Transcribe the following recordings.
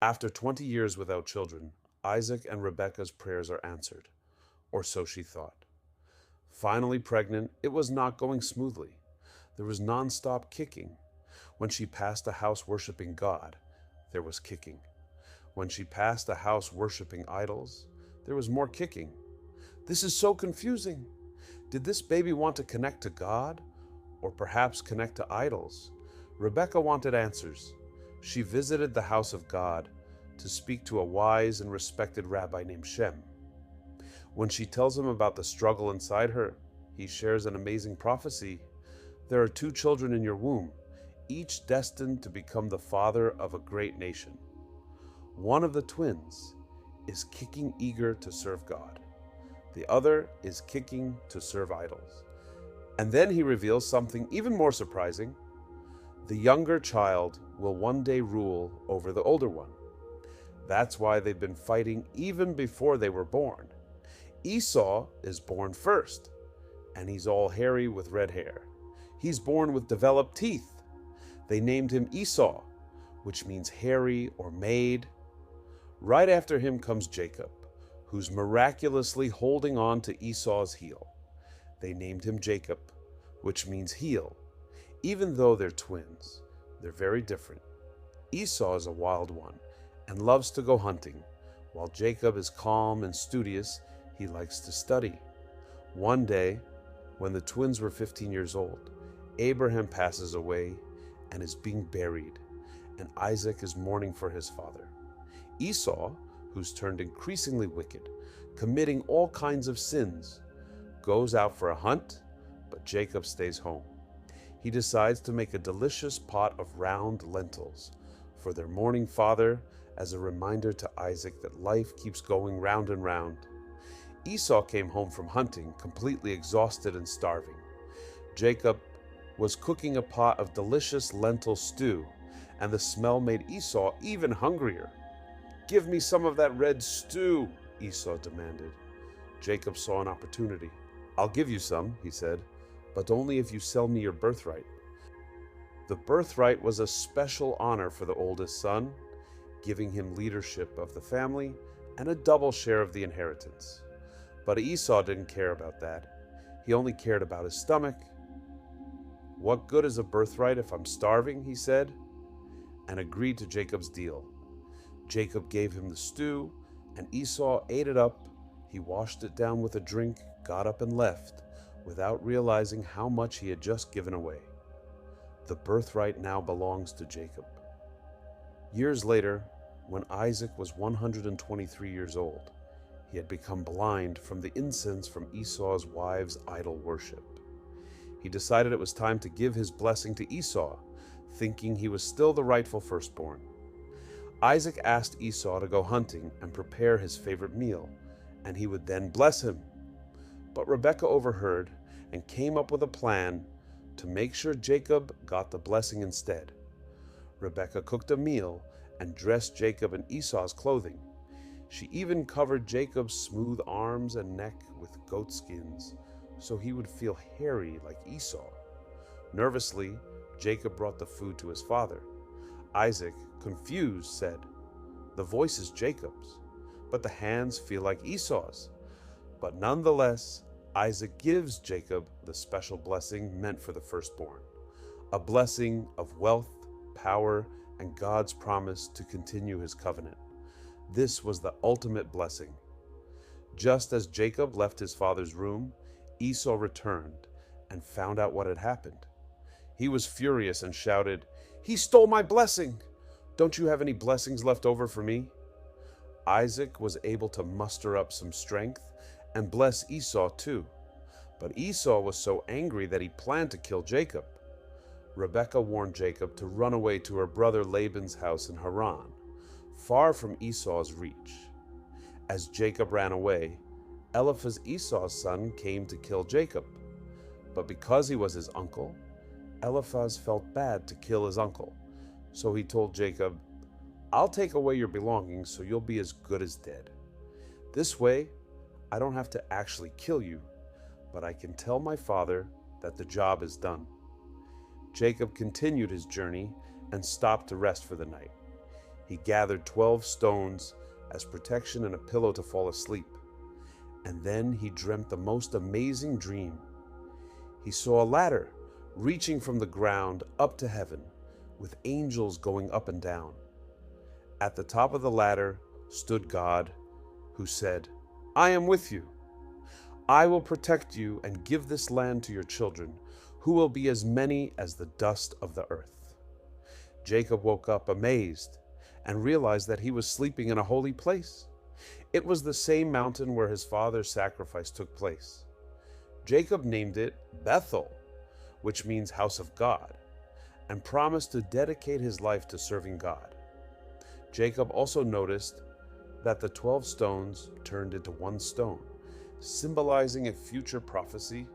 After 20 years without children, Isaac and Rebekah's prayers are answered, or so she thought. Finally pregnant, it was not going smoothly. There was nonstop kicking. When she passed a house worshiping God, there was kicking. When she passed a house worshiping idols, there was more kicking. This is so confusing. Did this baby want to connect to God, or perhaps connect to idols? Rebekah wanted answers. She visited the house of God to speak to a wise and respected rabbi named Shem. When she tells him about the struggle inside her, he shares an amazing prophecy. There are 2 children in your womb, each destined to become the father of a great nation. One of the twins is kicking eager to serve God. The other is kicking to serve idols. And then he reveals something even more surprising. The younger child will one day rule over the older one. That's why they've been fighting even before they were born. Esau is born first, and he's all hairy with red hair. He's born with developed teeth. They named him Esau, which means hairy or made. Right after him comes Jacob, who's miraculously holding on to Esau's heel. They named him Jacob, which means heel. Even though they're twins, they're very different. Esau is a wild one and loves to go hunting, while Jacob is calm and studious. He likes to study. One day, when the twins were 15 years old, Abraham passes away and is being buried, and Isaac is mourning for his father. Esau, who's turned increasingly wicked, committing all kinds of sins, goes out for a hunt, but Jacob stays home. He decides to make a delicious pot of round lentils for their mourning father as a reminder to Isaac that life keeps going round and round. Esau came home from hunting, completely exhausted and starving. Jacob was cooking a pot of delicious lentil stew, and the smell made Esau even hungrier. "Give me some of that red stew," Esau demanded. Jacob saw an opportunity. "I'll give you some," he said, "but only if you sell me your birthright." The birthright was a special honor for the oldest son, giving him leadership of the family and a double share of the inheritance. But Esau didn't care about that. He only cared about his stomach. "What good is a birthright if I'm starving?" he said, and agreed to Jacob's deal. Jacob gave him the stew, and Esau ate it up. He washed it down with a drink, got up and left, without realizing how much he had just given away. The birthright now belongs to Jacob. Years later, when Isaac was 123 years old, he had become blind from the incense from Esau's wives' idol worship. He decided it was time to give his blessing to Esau, thinking he was still the rightful firstborn. Isaac asked Esau to go hunting and prepare his favorite meal, and he would then bless him. But Rebekah overheard and came up with a plan to make sure Jacob got the blessing instead. Rebekah cooked a meal and dressed Jacob in Esau's clothing. She even covered Jacob's smooth arms and neck with goat skins, so he would feel hairy like Esau. Nervously, Jacob brought the food to his father. Isaac, confused, said, "The voice is Jacob's, but the hands feel like Esau's." But nonetheless, Isaac gives Jacob the special blessing meant for the firstborn, a blessing of wealth, power, and God's promise to continue his covenant. This was the ultimate blessing. Just as Jacob left his father's room, Esau returned and found out what had happened. He was furious and shouted, "He stole my blessing! Don't you have any blessings left over for me?" Isaac was able to muster up some strength and bless Esau too. But Esau was so angry that he planned to kill Jacob. Rebekah warned Jacob to run away to her brother Laban's house in Haran, far from Esau's reach. As Jacob ran away, Eliphaz, Esau's son, came to kill Jacob. But because he was his uncle, Eliphaz felt bad to kill his uncle. So he told Jacob, "I'll take away your belongings so you'll be as good as dead. This way, I don't have to actually kill you, but I can tell my father that the job is done." Jacob continued his journey and stopped to rest for the night. He gathered 12 stones as protection and a pillow to fall asleep. And then he dreamt the most amazing dream. He saw a ladder reaching from the ground up to heaven, with angels going up and down. At the top of the ladder stood God, who said, "I am with you. I will protect you and give this land to your children, who will be as many as the dust of the earth." Jacob woke up amazed and realized that he was sleeping in a holy place. It was the same mountain where his father's sacrifice took place. Jacob named it Bethel, which means house of God, and promised to dedicate his life to serving God. Jacob also noticed that the 12 stones turned into one stone, symbolizing a future prophecy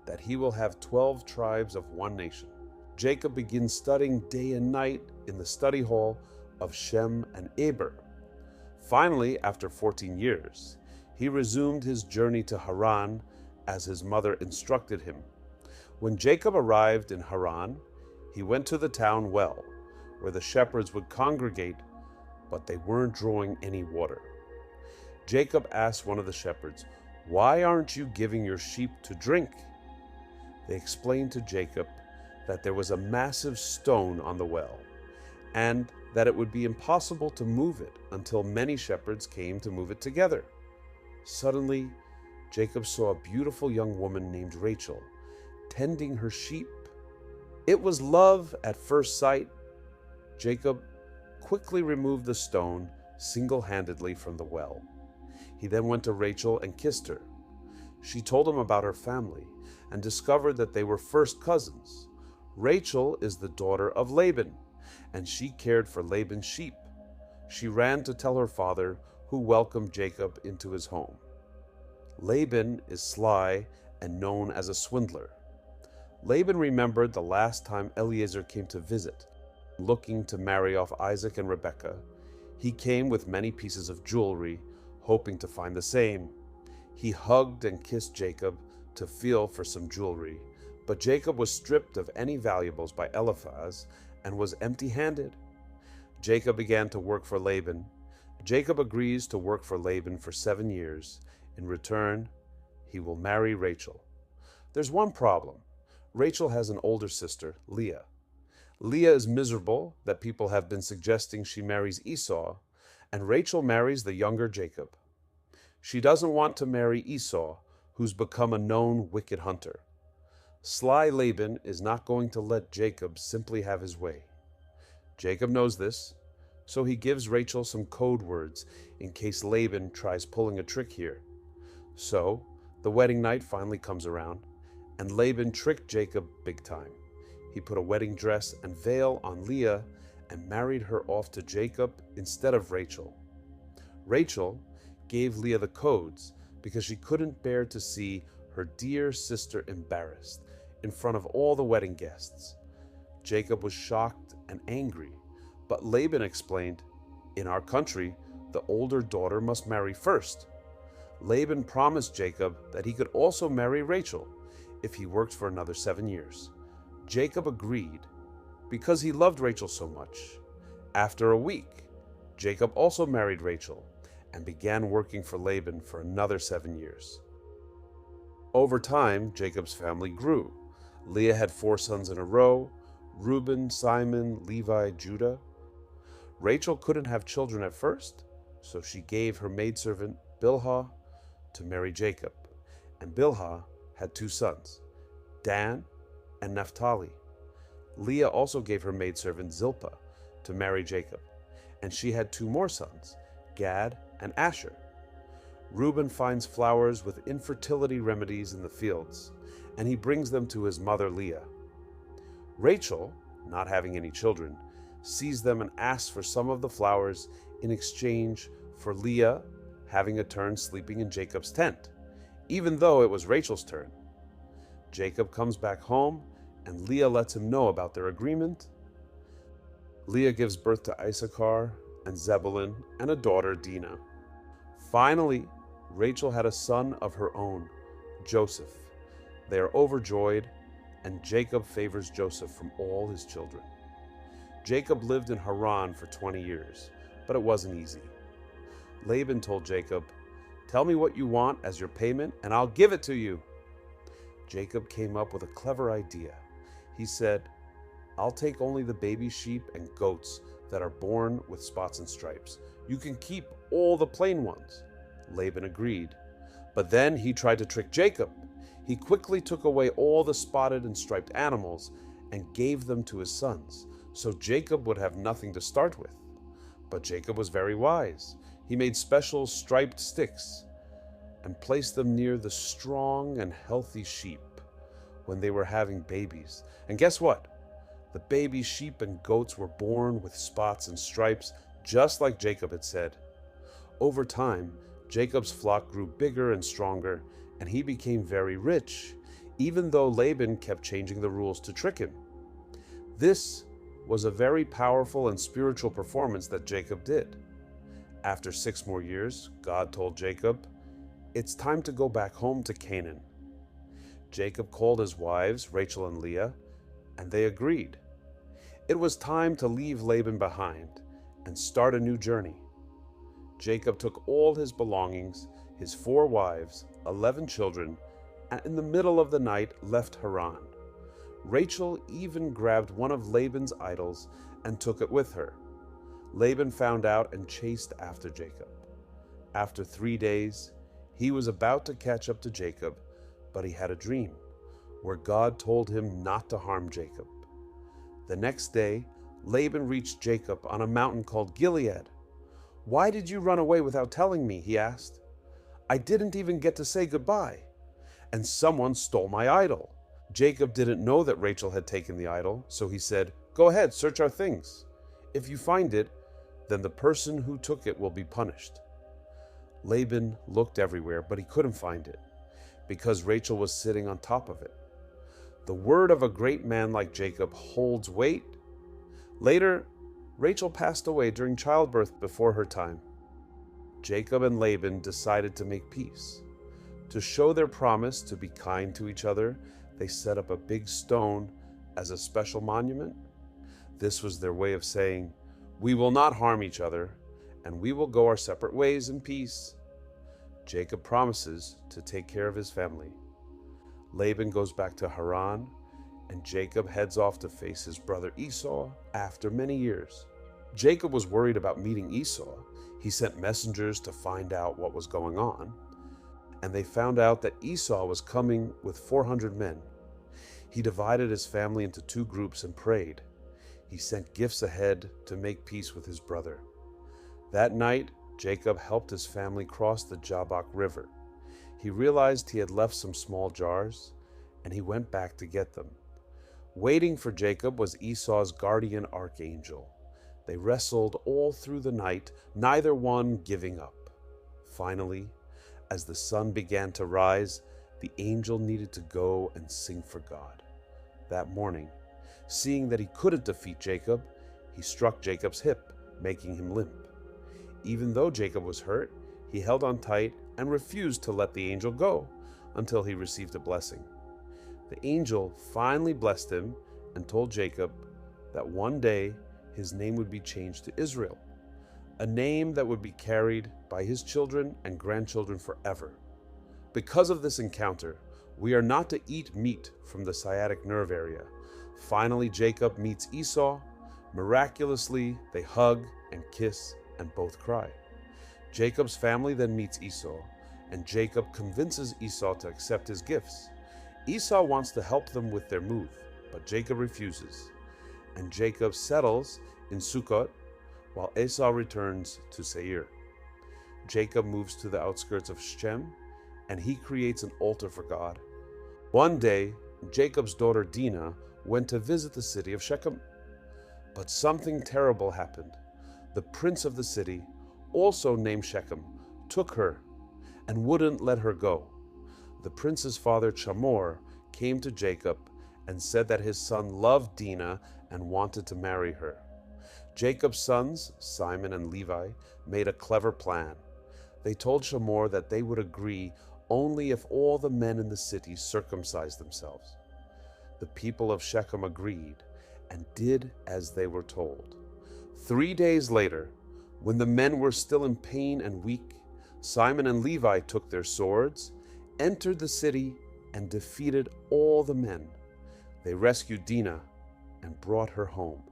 that he will have 12 tribes of one nation. Jacob begins studying day and night in the study hall of Shem and Eber. Finally, after 14 years, he resumed his journey to Haran as his mother instructed him. When Jacob arrived in Haran, he went to the town well, where the shepherds would congregate, but they weren't drawing any water. Jacob asked one of the shepherds, "Why aren't you giving your sheep to drink?" They explained to Jacob that there was a massive stone on the well, and that it would be impossible to move it until many shepherds came to move it together. Suddenly, Jacob saw a beautiful young woman named Rachel tending her sheep. It was love at first sight. Jacob quickly removed the stone single-handedly from the well. He then went to Rachel and kissed her. She told him about her family and discovered that they were first cousins. Rachel is the daughter of Laban, and she cared for Laban's sheep. She ran to tell her father, who welcomed Jacob into his home. Laban is sly and known as a swindler. Laban remembered the last time Eliezer came to visit, looking to marry off Isaac and Rebekah. He came with many pieces of jewelry, hoping to find the same. He hugged and kissed Jacob to feel for some jewelry, but Jacob was stripped of any valuables by Eliphaz and was empty-handed. Jacob began to work for Laban. Jacob agrees to work for Laban for 7 years. In return, he will marry Rachel. There's one problem. Rachel has an older sister, Leah. Leah is miserable that people have been suggesting she marries Esau, and Rachel marries the younger Jacob. She doesn't want to marry Esau, who's become a known wicked hunter. Sly Laban is not going to let Jacob simply have his way. Jacob knows this, so he gives Rachel some code words in case Laban tries pulling a trick here. So, the wedding night finally comes around, and Laban tricked Jacob big time. He put a wedding dress and veil on Leah and married her off to Jacob instead of Rachel. Rachel gave Leah the codes because she couldn't bear to see her dear sister embarrassed in front of all the wedding guests. Jacob was shocked and angry, but Laban explained, "In our country, the older daughter must marry first." Laban promised Jacob that he could also marry Rachel if he worked for another 7 years. Jacob agreed because he loved Rachel so much. After a week, Jacob also married Rachel and began working for Laban for another 7 years. Over time, Jacob's family grew. Leah had 4 sons in a row: Reuben, Simon, Levi, Judah. Rachel couldn't have children at first, so she gave her maidservant Bilhah to marry Jacob, and Bilhah had 2 sons, Dan and Naphtali. Leah also gave her maidservant Zilpah to marry Jacob, and she had 2 more sons, Gad and Asher. Reuben finds flowers with infertility remedies in the fields, and he brings them to his mother Leah. Rachel, not having any children, sees them and asks for some of the flowers in exchange for Leah having a turn sleeping in Jacob's tent, even though it was Rachel's turn. Jacob comes back home, and Leah lets him know about their agreement. Leah gives birth to Issachar and Zebulun and a daughter, Dinah. Finally, Rachel had a son of her own, Joseph. They are overjoyed, and Jacob favors Joseph from all his children. Jacob lived in Haran for 20 years, but it wasn't easy. Laban told Jacob, "Tell me what you want as your payment, and I'll give it to you." Jacob came up with a clever idea. He said, "I'll take only the baby sheep and goats that are born with spots and stripes. You can keep all the plain ones." Laban agreed. But then he tried to trick Jacob. He quickly took away all the spotted and striped animals and gave them to his sons, so Jacob would have nothing to start with. But Jacob was very wise. He made special striped sticks and placed them near the strong and healthy sheep when they were having babies. And guess what? The baby sheep and goats were born with spots and stripes, just like Jacob had said. Over time, Jacob's flock grew bigger and stronger, and he became very rich, even though Laban kept changing the rules to trick him. This was a very powerful and spiritual performance that Jacob did. After 6 more years, God told Jacob, "It's time to go back home to Canaan." Jacob called his wives, Rachel and Leah, and they agreed. It was time to leave Laban behind and start a new journey. Jacob took all his belongings, his 4 wives, 11 children, and in the middle of the night left Haran. Rachel even grabbed one of Laban's idols and took it with her. Laban found out and chased after Jacob. After 3 days, he was about to catch up to Jacob, but he had a dream where God told him not to harm Jacob. The next day, Laban reached Jacob on a mountain called Gilead. "Why did you run away without telling me?" he asked. "I didn't even get to say goodbye. And someone stole my idol." Jacob didn't know that Rachel had taken the idol, so he said, "Go ahead, search our things. If you find it, then the person who took it will be punished." Laban looked everywhere, but he couldn't find it, because Rachel was sitting on top of it. The word of a great man like Jacob holds weight. Later, Rachel passed away during childbirth before her time. Jacob and Laban decided to make peace. To show their promise to be kind to each other, they set up a big stone as a special monument. This was their way of saying, "We will not harm each other, and we will go our separate ways in peace." Jacob promises to take care of his family. Laban goes back to Haran, and Jacob heads off to face his brother Esau after many years. Jacob was worried about meeting Esau. He sent messengers to find out what was going on, and they found out that Esau was coming with 400 men. He divided his family into 2 groups and prayed. He sent gifts ahead to make peace with his brother. That night, Jacob helped his family cross the Jabbok River. He realized he had left some small jars, and he went back to get them. Waiting for Jacob was Esau's guardian archangel. They wrestled all through the night, neither one giving up. Finally, as the sun began to rise, the angel needed to go and sing for God. That morning, seeing that he couldn't defeat Jacob, he struck Jacob's hip, making him limp. Even though Jacob was hurt, he held on tight and refused to let the angel go until he received a blessing. The angel finally blessed him and told Jacob that one day his name would be changed to Israel, a name that would be carried by his children and grandchildren forever. Because of this encounter, we are not to eat meat from the sciatic nerve area. Finally, Jacob meets Esau. Miraculously, they hug and kiss and both cry. Jacob's family then meets Esau, and Jacob convinces Esau to accept his gifts. Esau wants to help them with their move, but Jacob refuses, and Jacob settles in Sukkot while Esau returns to Seir. Jacob moves to the outskirts of Shechem, and he creates an altar for God. One day, Jacob's daughter Dinah went to visit the city of Shechem. But something terrible happened. The prince of the city, also named Shechem, took her and wouldn't let her go. The prince's father Chamor came to Jacob and said that his son loved Dinah and wanted to marry her. Jacob's sons, Simon and Levi, made a clever plan. They told Chamor that they would agree only if all the men in the city circumcised themselves. The people of Shechem agreed and did as they were told. 3 days later, When the men were still in pain and weak, Simon and Levi took their swords, entered the city, and defeated all the men. They rescued Dinah and brought her home.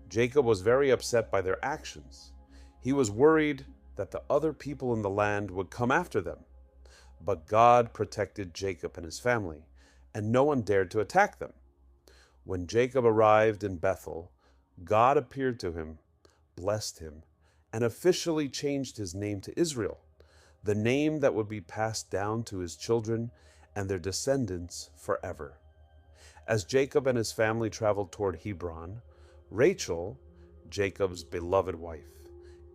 Jacob was very upset by their actions. He was worried that the other people in the land would come after them. But God protected Jacob and his family, and no one dared to attack them. When Jacob arrived in Bethel, God appeared to him, blessed him, and officially changed his name to Israel, the name that would be passed down to his children and their descendants forever. As Jacob and his family traveled toward Hebron, Rachel, Jacob's beloved wife,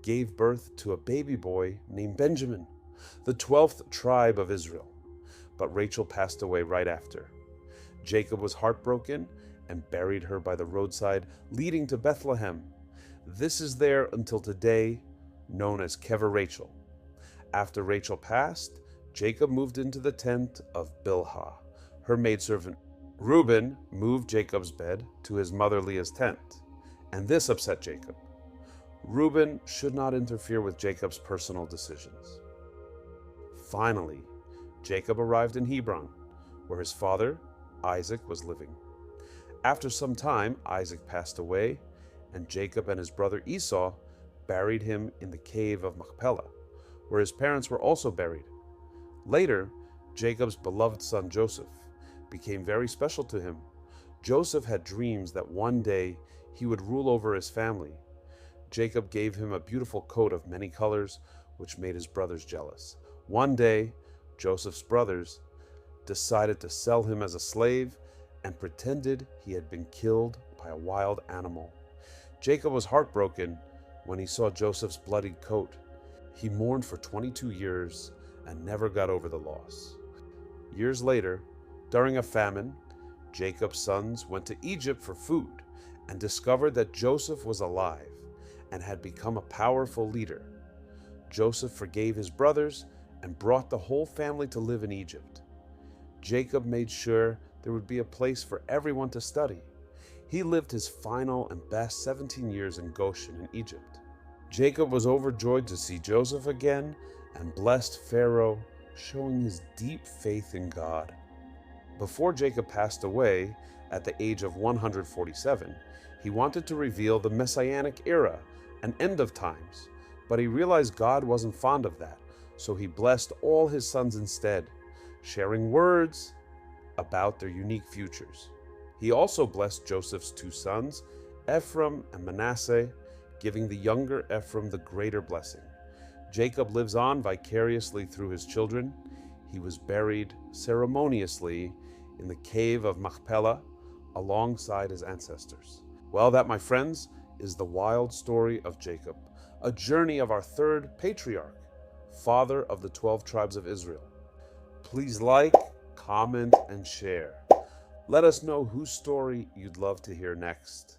gave birth to a baby boy named Benjamin, the 12th tribe of Israel. But Rachel passed away right after. Jacob was heartbroken and buried her by the roadside leading to Bethlehem. This is there until today, known as Kever Rachel. After Rachel passed, Jacob moved into the tent of Bilhah, her maidservant. Reuben moved Jacob's bed to his mother Leah's tent, and this upset Jacob. Reuben should not interfere with Jacob's personal decisions. Finally, Jacob arrived in Hebron, where his father, Isaac, was living. After some time, Isaac passed away, and Jacob and his brother Esau buried him in the cave of Machpelah, where his parents were also buried. Later, Jacob's beloved son Joseph became very special to him. Joseph had dreams that one day he would rule over his family. Jacob gave him a beautiful coat of many colors, which made his brothers jealous. One day, Joseph's brothers decided to sell him as a slave and pretended he had been killed by a wild animal. Jacob was heartbroken when he saw Joseph's bloodied coat. He mourned for 22 years and never got over the loss. Years later, during a famine, Jacob's sons went to Egypt for food and discovered that Joseph was alive and had become a powerful leader. Joseph forgave his brothers and brought the whole family to live in Egypt. Jacob made sure there would be a place for everyone to study. He lived his final and best 17 years in Goshen in Egypt. Jacob was overjoyed to see Joseph again and blessed Pharaoh, showing his deep faith in God. Before Jacob passed away at the age of 147, he wanted to reveal the Messianic era and end of times, but he realized God wasn't fond of that, so he blessed all his sons instead, sharing words about their unique futures. He also blessed Joseph's two sons, Ephraim and Manasseh, giving the younger Ephraim the greater blessing. Jacob lives on vicariously through his children. He was buried ceremoniously in the cave of Machpelah alongside his ancestors. Well, that, my friends, is the wild story of Jacob, a journey of our third patriarch, father of the 12 tribes of Israel. Please like, comment, and share. Let us know whose story you'd love to hear next.